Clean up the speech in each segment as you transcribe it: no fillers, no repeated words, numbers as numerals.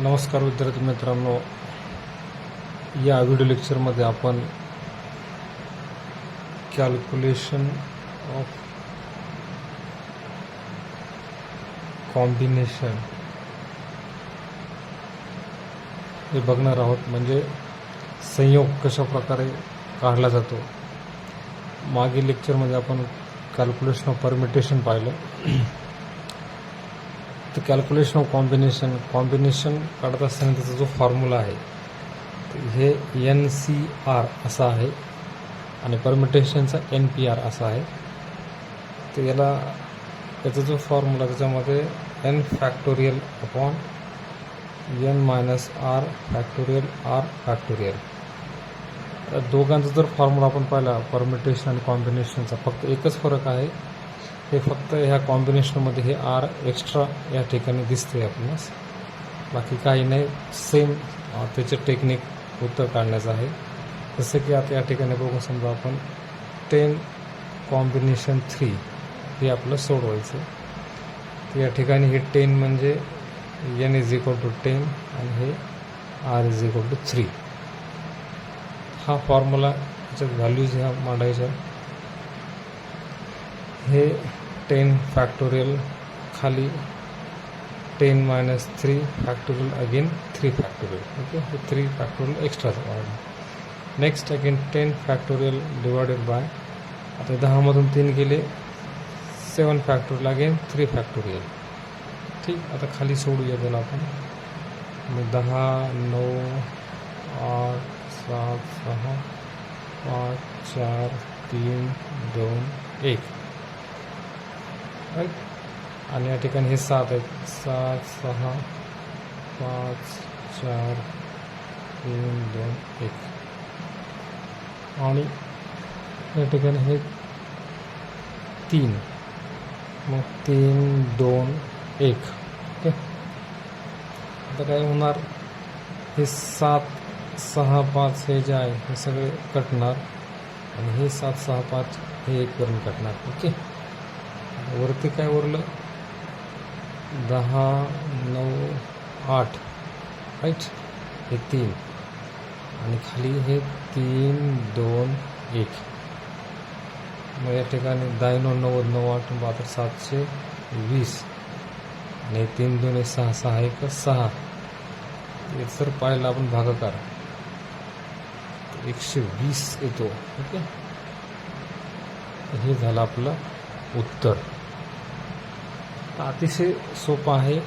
नमस्कार विद्यार्थी मित्रांनो, या व्हिडिओ लेक्चरमध्ये आपण कॅल्क्युलेशन ऑफ कॉम्बिनेशन हे बघणार आहोत. म्हणजे संयोग कशा प्रकारे काढला जातो. मागील लेक्चरमध्ये आपण कॅल्क्युलेशन ऑफ परमिटेशन पाहिलं. तर कॅल्क्युलेशन ऑफ कॉम्बिनेशन काढत असताना त्याचा जो फॉर्म्युला आहे हे NCR असा आहे आणि परमिटेशनचा NPR असा आहे. तर याचा जो फॉर्म्युला त्याच्यामध्ये n factorial upon n minus r factorial r factorial. दोघांचा जर फॉर्म्युला आपण पाहिला परमिटेशन आणि कॉम्बिनेशनचा, फक्त एकच फरक आहे, हे फक्त ह्या कॉम्बिनेशनमध्ये हे r एक्स्ट्रा या ठिकाणी दिसते आपणास, बाकी काही नाही. सेम त्याचे टेक्निक उत्तर काढण्याचं आहे. जसं की आता या ठिकाणी बघू, समजा आपण 10 कॉम्बिनेशन 3 हे आपलं सोडवायचं. तर या ठिकाणी हे 10 म्हणजे n इज इक्वल टू 10 आणि हे r इज इक्वल टू 3. हा फॉर्म्युला त्याच्यात व्हॅल्यूज ह्या मांडायच्या. हे 10 फॅक्टोरियल खाली 10 minus 3 factorial again 3 factorial. Okay, हे 3 फॅक्टोरियल एक्स्ट्राचं वाढलं. Next again 10 factorial divided by, आता 10मधून 3 गेले 7 फॅक्टोरियल अगेन 3 फॅक्टोरियल. ठीक, आता खाली सोडूया त्याला आपण. 10 9 8 7 6 5 4 3 2 1 राईट. आणि या ठिकाणी हे 7 आहेत. 7 6 5 4 3 2 1 आणि या ठिकाणी हे 3, मग 3 2 1. ओके, आता काय होणार, हे 7 6 5 हे जे आहे हे सगळे कटणार आणि हे 7 6 5 हे 1 करून कटणार. ओके, वरती काय उरलं 10 9 8 राईट, हे 3 आणि खाली हे 3 2 1. मग या ठिकाणी 10 9 90 9 8 72 720 आणि 3 2 6 6 1 6. हे जर पाहिलं आपण भागाकार 120 येतो. ओके, हे झालं आपलं उत्तर. अतिशय सोपं आहे.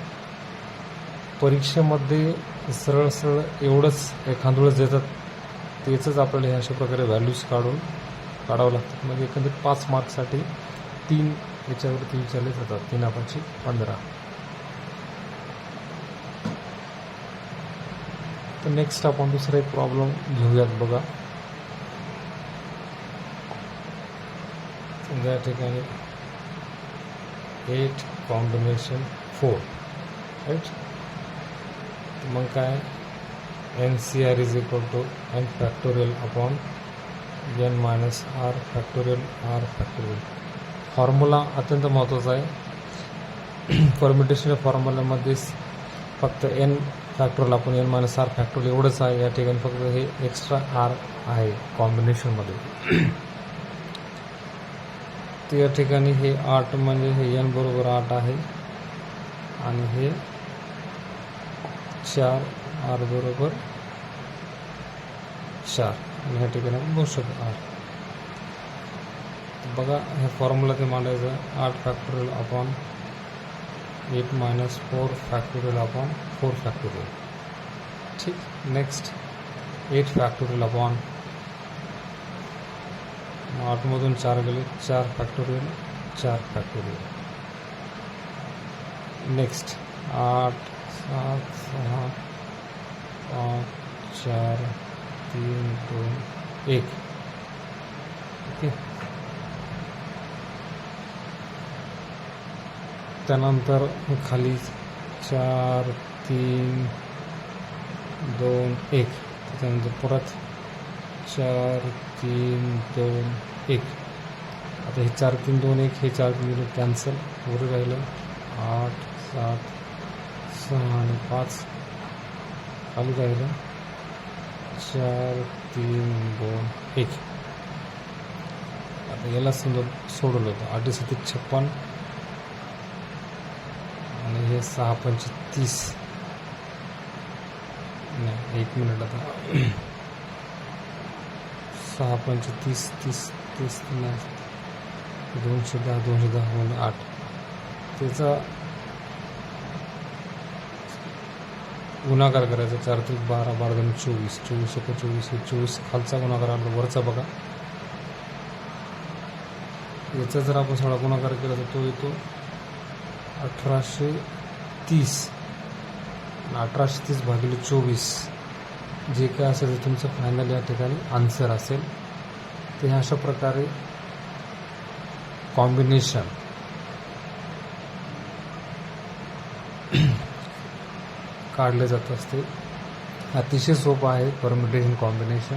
परीक्षेमध्ये सरळ सरळ एवढंच एखादं देतात, त्याचंच आपल्याला हे अशा प्रकारे व्हॅल्यूज काढावं लागतात. म्हणजे एकंदरीत 5 मार्कसाठी 3 याच्यावरती विचारले जातात. 3 5 15. तर नेक्स्ट आपण दुसरा एक प्रॉब्लेम घेऊयात. बघा, समजा या ठिकाणी 8 कॉम्बिनेशन 4 राईट. मग काय, NCR is equal to n factorial upon n minus r factorial r factorial. Formula अत्यंत महत्त्वाचा आहे. परमिटेशनच्या फॉर्म्युल्यामध्ये फक्त n फॅक्टोरियल आपण n मायनस r फॅक्टोरियल एवढंच आहे. या ठिकाणी फक्त हे एक्स्ट्रा r आहे कॉम्बिनेशनमध्ये. तर या ठिकाणी हे 8 म्हणजे हे n बरोबर 8 आहे आणि हे 4 r बरोबर 4 आणि ह्या ठिकाणी आपण बघू शकतो r. बघा, हे फॉर्म्युला ते मांडायचं 8 factorial upon 8 minus 4 factorial upon 4 factorial. ठीक, नेक्स्ट 8 फॅक्टोरियल अपॉन 8मधून 4 गेले 4 फॅक्टोरियल 4 फॅक्टोरियल. नेक्स्ट 8 7 6 5 4 3 2 1. ओके, त्यानंतर खाली 4 3 2 1. त्याच्यानंतर परत 4 3 2 1. आता हे 4 3 2 1 हे 4 3 2 कॅन्सल. वर राहिलं 8 7 6 आणि 5 खाली राहिलं 4 3 2 1. आता याला समजा सोडवलं होतं 8 7 56 आणि हे 6 5 30. नाही 1 मिनिट आता 6 5 30 30 30 नाही 210 210 म्हणून 8. त्याचा गुणाकार करायचा 4 3 12 12 2 24 24 1 24 हे 24 खालचा गुणाकार आला वरचा बघा. याचा जर आपण सगळा गुणाकार केला तर तो येतो 1830. 1830 भागिले 24 जे काय असेल ते तुमचं फायनल या ठिकाणी आन्सर असेल. ते अशा प्रकारे कॉम्बिनेशन काढले जात असते. अतिशय सोपं आहे परम्युटेशन कॉम्बिनेशन.